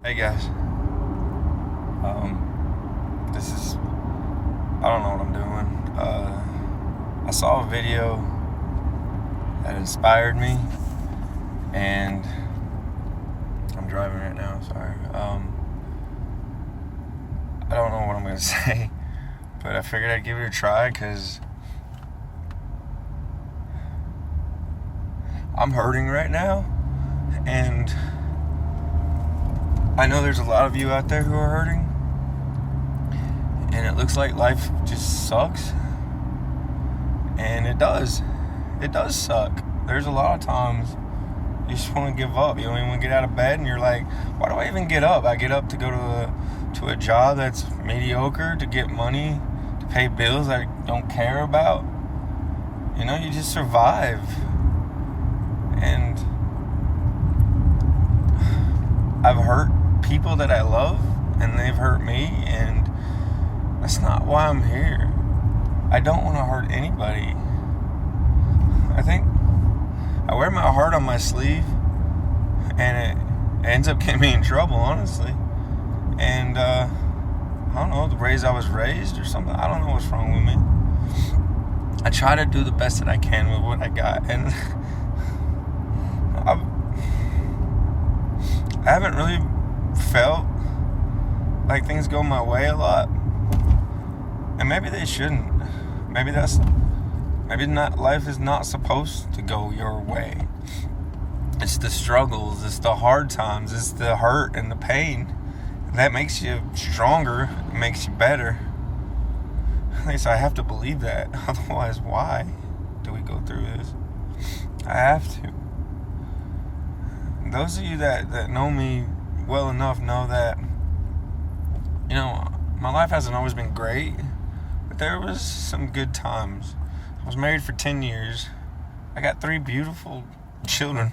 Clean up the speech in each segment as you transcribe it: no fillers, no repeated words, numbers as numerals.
Hey guys, I don't know what I'm doing. I saw a video that inspired me, and I'm driving right now, sorry. I don't know what I'm going to say, but I figured I'd give it a try because I'm hurting right now, and I know there's a lot of you out there who are hurting, and it looks like life just sucks, and it does suck. There's a lot of times you just want to give up. You don't even want to get out of bed, and you're like, why do I even get up? I get up to go to a job that's mediocre, to get money, to pay bills I don't care about. You know, you just survive. And I've hurt people that I love, and they've hurt me, and that's not why I'm here. I don't want to hurt anybody. I think I wear my heart on my sleeve, and it ends up getting me in trouble, honestly. And I don't know, the ways I was raised or something. I don't know what's wrong with me. I try to do the best that I can with what I got, and I haven't really felt like things go my way a lot, and maybe they shouldn't. Maybe not. Life is not supposed to go your way. It's the struggles, it's the hard times, it's the hurt and the pain that makes you stronger, makes you better. At least I have to believe that. Otherwise, why do we go through this? I have to. Those of you that know me well enough know that, you know, my life hasn't always been great, but there was some good times. I was married for 10 years. I got 3 beautiful children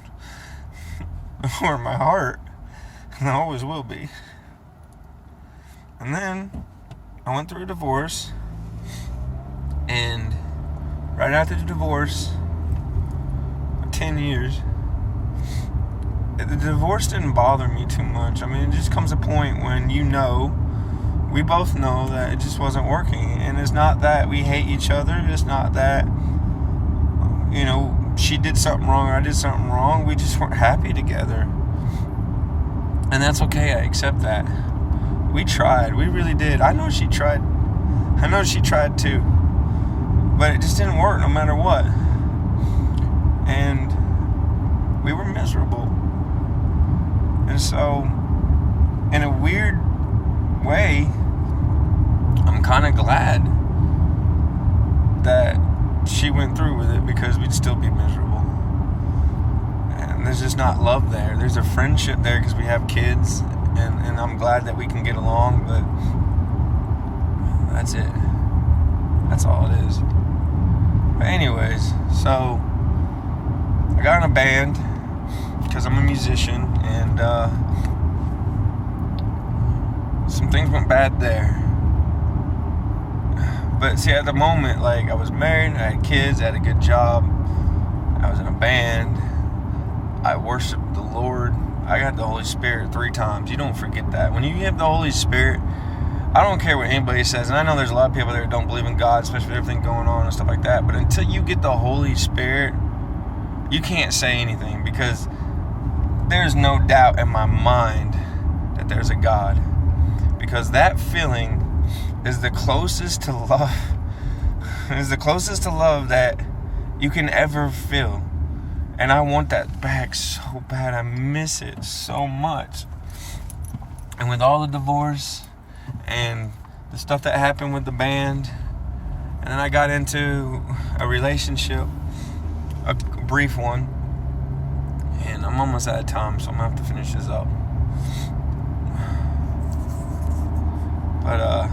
who are my heart, and I always will be. And then I went through a divorce, and right after the divorce, 10 years, the divorce didn't bother me too much. I mean, it just comes a point when we both know that it just wasn't working. And it's not that we hate each other. It's not that, you know, she did something wrong or I did something wrong. We just weren't happy together. And that's okay. I accept that. We tried. We really did. I know she tried. I know she tried too. But it just didn't work no matter what. And we were miserable. And so, in a weird way, I'm kind of glad that she went through with it, because we'd still be miserable. And there's just not love there. There's a friendship there because we have kids, and I'm glad that we can get along, but that's it. That's all it is. But anyways, so I got in a band because I'm a musician, and some things went bad there. But see, at the moment, like, I was married, I had kids, I had a good job, I was in a band, I worshiped the Lord, I got the Holy Spirit 3 times. You don't forget that. When you have the Holy Spirit, I don't care what anybody says, and I know there's a lot of people there that don't believe in God, especially with everything going on and stuff like that, but until you get the Holy Spirit, you can't say anything, because there's no doubt in my mind that there's a God. Because that feeling is the closest to love. Is the closest to love that you can ever feel. And I want that back so bad. I miss it so much. And with all the divorce and the stuff that happened with the band, and then I got into a relationship, a brief one, and I'm almost out of time, so I'm going to have to finish this up. But, I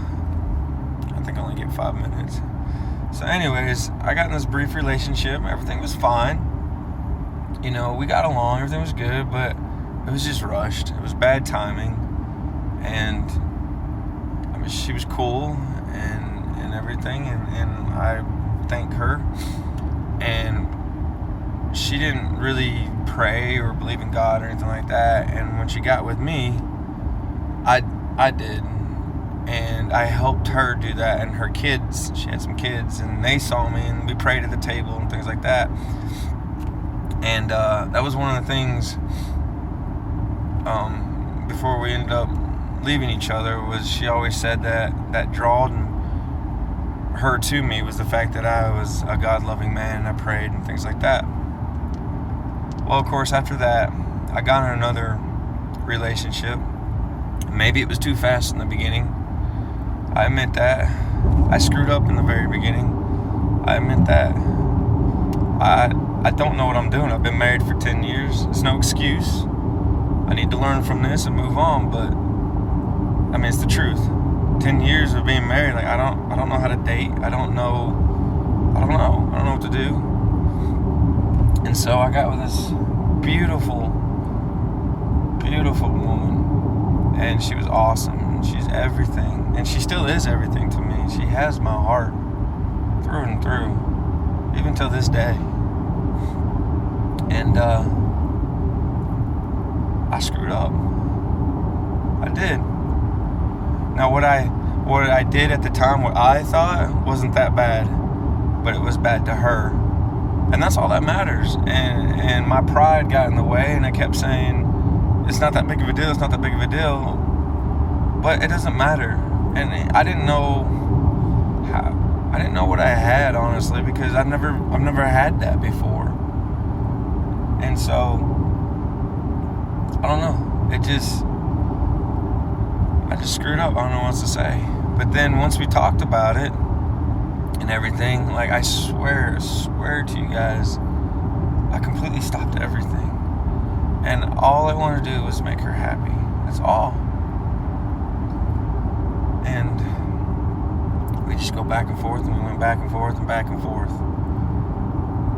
think I only get 5 minutes. So anyways, I got in this brief relationship. Everything was fine. You know, we got along. Everything was good, but it was just rushed. It was bad timing. And, I mean, she was cool and everything, and I thank her. And she didn't really pray or believe in God or anything like that. And when she got with me, I did, and I helped her do that, and her kids, she had some kids, and they saw me, and we prayed at the table and things like that. And that was one of the things before we ended up leaving each other, was she always said that drawed her to me was the fact that I was a God-loving man, and I prayed and things like that. Well, of course, after that, I got in another relationship. Maybe it was too fast in the beginning. I admit that. I screwed up in the very beginning. I admit that. I don't know what I'm doing. I've been married for 10 years. It's no excuse. I need to learn from this and move on, but I mean, it's the truth. 10 years of being married, like I don't know how to date. I don't know what to do. And so I got with this beautiful woman, and she was awesome, and she's everything, and she still is everything to me. She has my heart through and through, even till this day. And I screwed up. I did. Now what I did at the time, what I thought, wasn't that bad, but it was bad to her. And that's all that matters. And my pride got in the way, and I kept saying, it's not that big of a deal, it's not that big of a deal. But it doesn't matter. And I didn't know what I had, honestly, because I've never had that before. And so I don't know. I just screwed up. I don't know what else to say. But then once we talked about it and everything, like I swear to you guys, I completely stopped everything. And all I wanted to do was make her happy. That's all. And we just go back and forth, and we went back and forth and back and forth.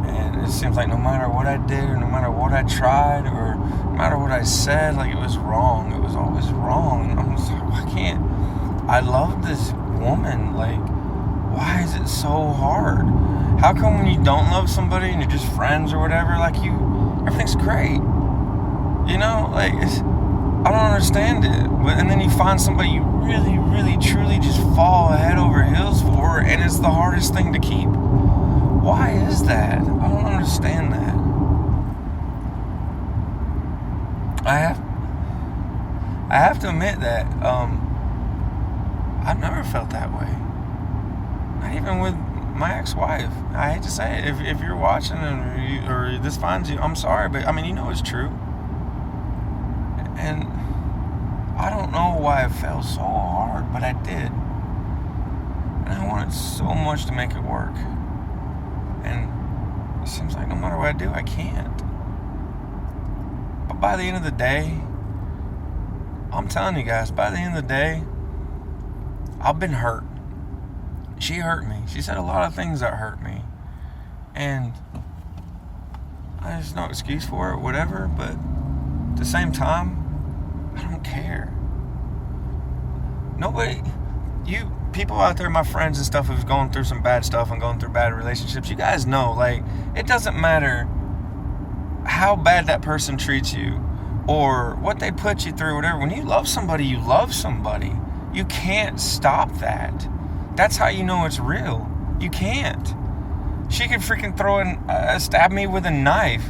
And it seems like no matter what I did, or no matter what I tried, or no matter what I said, like it was wrong. It was always wrong. I'm just like, I love this woman. Like, why is it so hard? How come when you don't love somebody and you're just friends or whatever, like everything's great? You know, like I don't understand it. And then you find somebody you really, really, truly just fall head over heels for, and it's the hardest thing to keep. Why is that? I don't understand that. I have to admit that I've never felt that way. Not even with my ex-wife. I hate to say it. If you're watching or this finds you, I'm sorry, but I mean, you know it's true. And I don't know why it felt so hard, but I did. And I wanted so much to make it work. And it seems like no matter what I do, I can't. But by the end of the day, I'm telling you guys, by the end of the day, I've been hurt. She hurt me. She said a lot of things that hurt me. And there's no excuse for it, whatever, but at the same time, I don't care. Nobody, people out there, my friends and stuff, who's going through some bad stuff and going through bad relationships, you guys know, like, it doesn't matter how bad that person treats you or what they put you through, whatever. When you love somebody, you love somebody. You can't stop that. That's how you know it's real. You can't. She could freaking stab me with a knife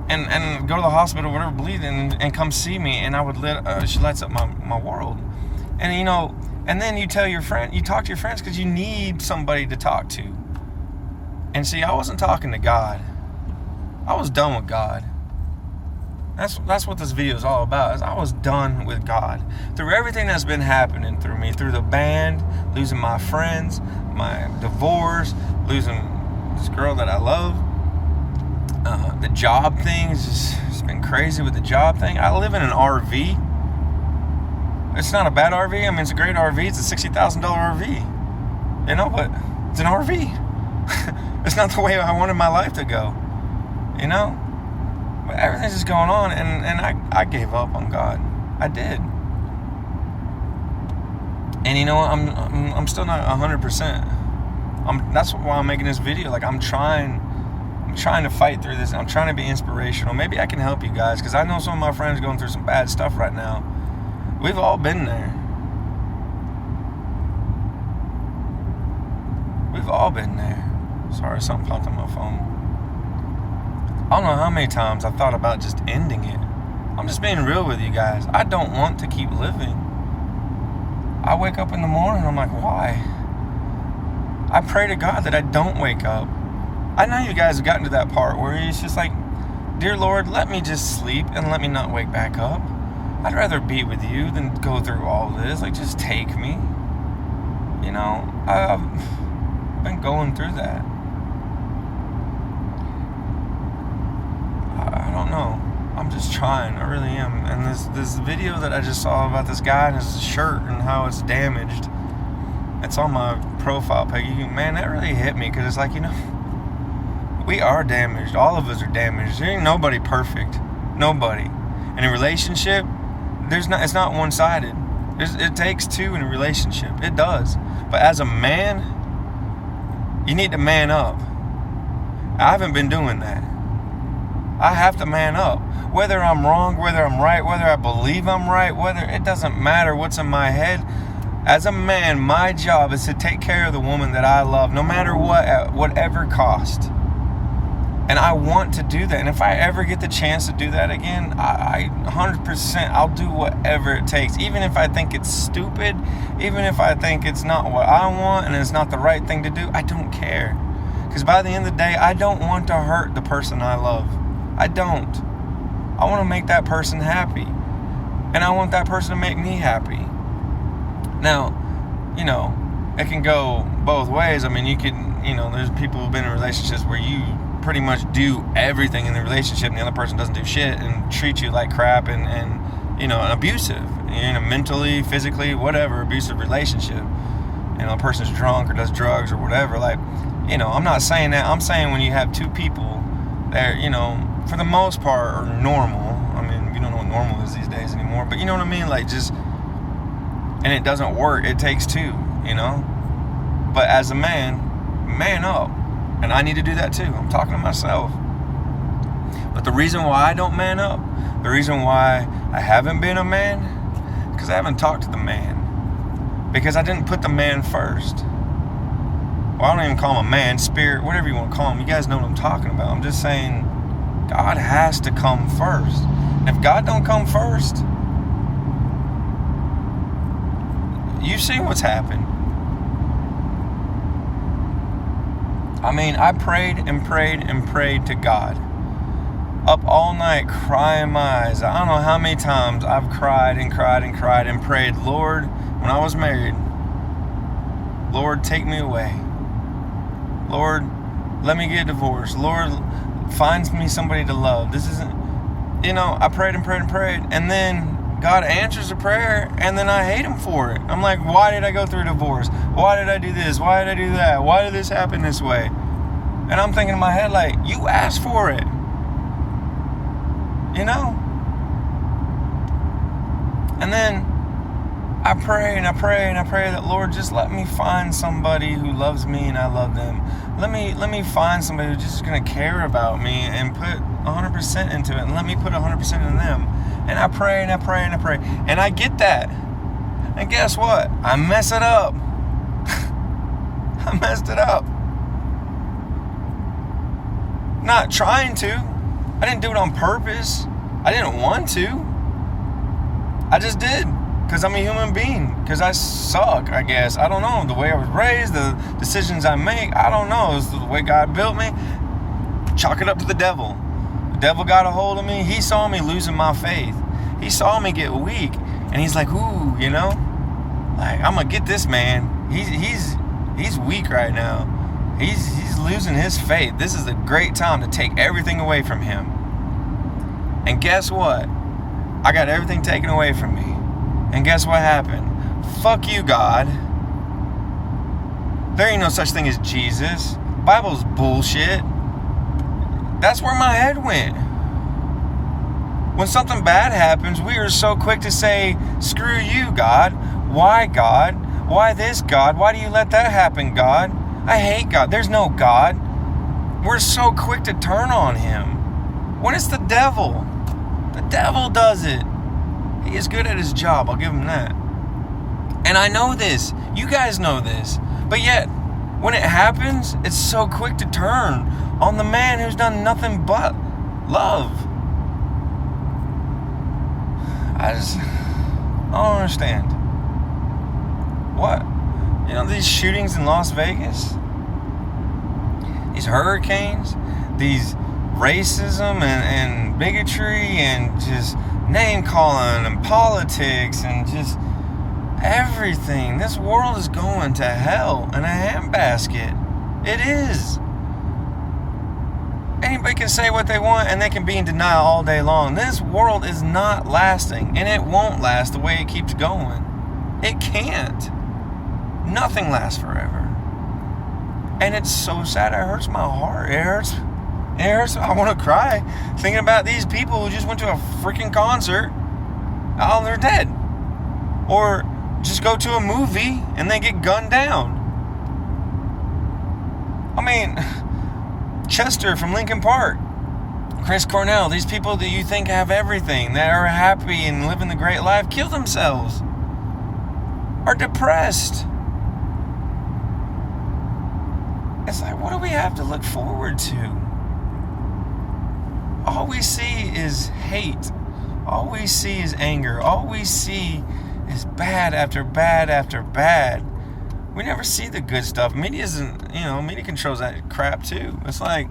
and go to the hospital, whatever, bleeding, and come see me, and I would she lights up my world. And you know, and then you talk to your friends because you need somebody to talk to. And see, I wasn't talking to God. I was done with God. That's what this video is all about. Is I was done with God. Through everything that's been happening through me, through the band, losing my friends, my divorce, losing this girl that I love, the job thing, it's been crazy with the job thing. I live in an RV. It's not a bad RV. I mean, it's a great RV. It's a $60,000 RV. You know, but it's an RV. It's not the way I wanted my life to go. You know? But everything's just going on, and I gave up on God. I did. And you know what? I'm still not 100%. That's why I'm making this video. Like, I'm trying to fight through this. I'm trying to be inspirational. Maybe I can help you guys, because I know some of my friends going through some bad stuff right now We've all been there. We've all been there. Sorry, something popped on my phone. I don't know how many times I've thought about just ending it. I'm just being real with you guys. I don't want to keep living. I wake up in the morning, I'm like, why? I pray to God that I don't wake up. I know you guys have gotten to that part where it's just like, dear Lord, let me just sleep and let me not wake back up. I'd rather be with you than go through all this. Like, just take me. You know, I've been going through that. I don't know. I'm just trying. I really am. And this video that I just saw about this guy and his shirt and how it's damaged, it's on my profile page. Man, that really hit me, because it's like, you know, we are damaged. All of us are damaged. There ain't nobody perfect. Nobody. In a relationship, it's not one-sided. It takes two in a relationship. It does. But as a man, you need to man up. I haven't been doing that. I have to man up. Whether I'm wrong, whether I'm right, whether I believe I'm right, it doesn't matter what's in my head. As a man, my job is to take care of the woman that I love, no matter what, at whatever cost. And I want to do that. And if I ever get the chance to do that again, I 100%, I'll do whatever it takes. Even if I think it's stupid, even if I think it's not what I want and it's not the right thing to do, I don't care. Because by the end of the day, I don't want to hurt the person I love. I don't. I want to make that person happy. And I want that person to make me happy. Now, you know, it can go both ways. I mean, there's people who've been in relationships where you pretty much do everything in the relationship and the other person doesn't do shit and treat you like crap and abusive. You're in a mentally, physically, whatever, abusive relationship. You know, a person's drunk or does drugs or whatever. Like, you know, I'm not saying that. I'm saying when you have two people that, you know, for the most part are normal. I mean, you don't know what normal is these days anymore, but you know what I mean? Like, just, and it doesn't work. It takes two, you know? But as a man up. And I need to do that too. I'm talking to myself. But the reason why I don't man up, the reason why I haven't been a man, because I haven't talked to the man. Because I didn't put the man first. Well, I don't even call him a man, spirit, whatever you want to call him. You guys know what I'm talking about. I'm just saying God has to come first. And if God don't come first, you've seen what's happened. I mean, I prayed and prayed and prayed to God. Up all night, crying my eyes. I don't know how many times I've cried and cried and cried and prayed, Lord, when I was married, Lord, take me away. Lord, let me get divorced. Lord, find me somebody to love. This isn't, you know, I prayed and prayed and prayed. And then God answers a prayer, and then I hate him for it. I'm like, why did I go through a divorce? Why did I do this? Why did I do that? Why did this happen this way? And I'm thinking in my head, like, you asked for it. You know? And then I pray and I pray and I pray that, Lord, just let me find somebody who loves me and I love them. Let me find somebody who's just going to care about me and put 100% into it, and let me put 100% in them. And I pray and I pray and I pray. And I get that. And guess what? I mess it up. I messed it up. Not trying to. I didn't do it on purpose. I didn't want to. I just did. Because I'm a human being. Because I suck, I guess. I don't know. The way I was raised, the decisions I make, I don't know. It's the way God built me. Chalk it up to the devil. The devil got a hold of me. He saw me losing my faith. He saw me get weak. And he's like, ooh, you know? Like, I'm going to get this man. He's weak right now. He's losing his faith. This is a great time to take everything away from him. And guess what? I got everything taken away from me. And guess what happened? Fuck you, God. There ain't no such thing as Jesus. Bible's bullshit. That's where my head went. When something bad happens, we are so quick to say, screw you, God. Why, God? Why this, God? Why do you let that happen, God? I hate God. There's no God. We're so quick to turn on him. When it's the devil. The devil does it. He is good at his job. I'll give him that. And I know this. You guys know this. But yet, when it happens, it's so quick to turn on the man who's done nothing but love. I don't understand. What? You know, these shootings in Las Vegas, these hurricanes, these racism and bigotry and just name calling and politics and just everything. This world is going to hell in a handbasket. It is. Anybody can say what they want and they can be in denial all day long. This world is not lasting, and it won't last the way it keeps going. It can't. Nothing lasts forever. And it's so sad. It hurts my heart. It hurts. I want to cry thinking about these people who just went to a freaking concert. Oh, they're dead. Or just go to a movie and they get gunned down. I mean, Chester from Linkin Park, Chris Cornell, these people that you think have everything, that are happy and living the great life, kill themselves, are depressed. It's like, what do we have to look forward to? All we see is hate. All we see is anger. All we see is bad after bad after bad. We never see the good stuff. Media controls that crap too. It's like,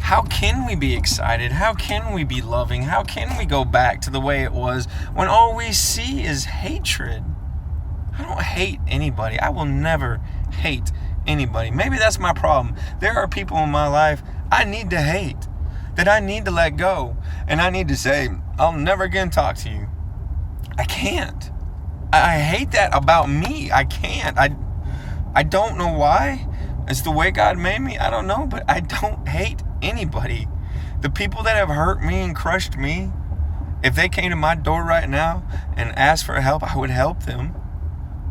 how can we be excited? How can we be loving? How can we go back to the way it was when all we see is hatred? I don't hate anybody. I will never hate anybody. Maybe that's my problem. There are people in my life I need to hate, that I need to let go, and I need to say, I'll never again talk to you. I can't. I hate that about me. I can't. I don't know why. It's the way God made me. I don't know, but I don't hate anybody. The people that have hurt me and crushed me, if they came to my door right now and asked for help, I would help them.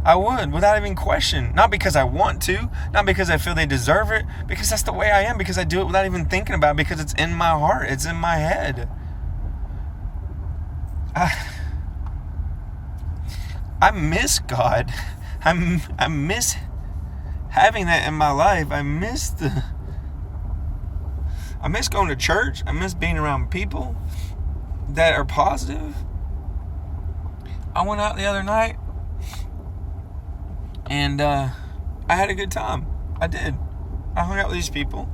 I would, without even question. Not because I want to, not because I feel they deserve it, because that's the way I am, because I do it without even thinking about it, because it's in my heart, it's in my head. I miss God. I miss having that in my life. I miss going to church. I miss being around people that are positive. I went out the other night and I had a good time. I did. I hung out with these people,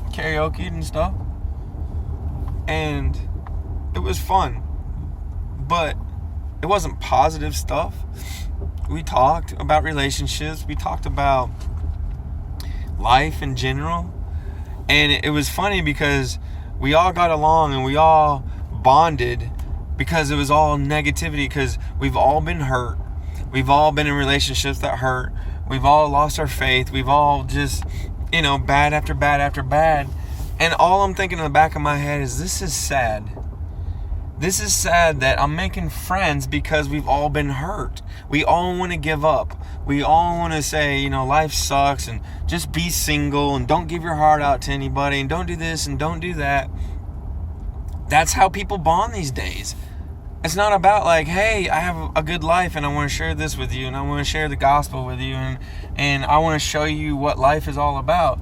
karaoke and stuff, and it was fun. But it wasn't positive stuff. We talked about relationships. We talked about life in general. And it was funny because we all got along and we all bonded because it was all negativity, because we've all been hurt. We've all been in relationships that hurt. We've all lost our faith. We've all just, bad after bad after bad. And all I'm thinking in the back of my head is, this is sad. This is sad that I'm making friends because we've all been hurt. We all want to give up. We all want to say, life sucks and just be single and don't give your heart out to anybody and don't do this and don't do that. That's how people bond these days. It's not about like, hey, I have a good life and I want to share this with you and I want to share the gospel with you and I want to show you what life is all about.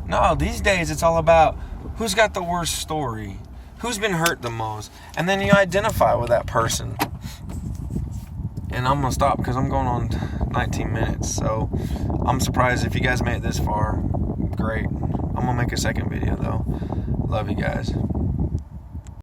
No, these days it's all about who's got the worst story. Who's been hurt the most? And then you identify with that person. And I'm going to stop because I'm going on 19 minutes. So I'm surprised if you guys made it this far. Great. I'm going to make a second video though. Love you guys.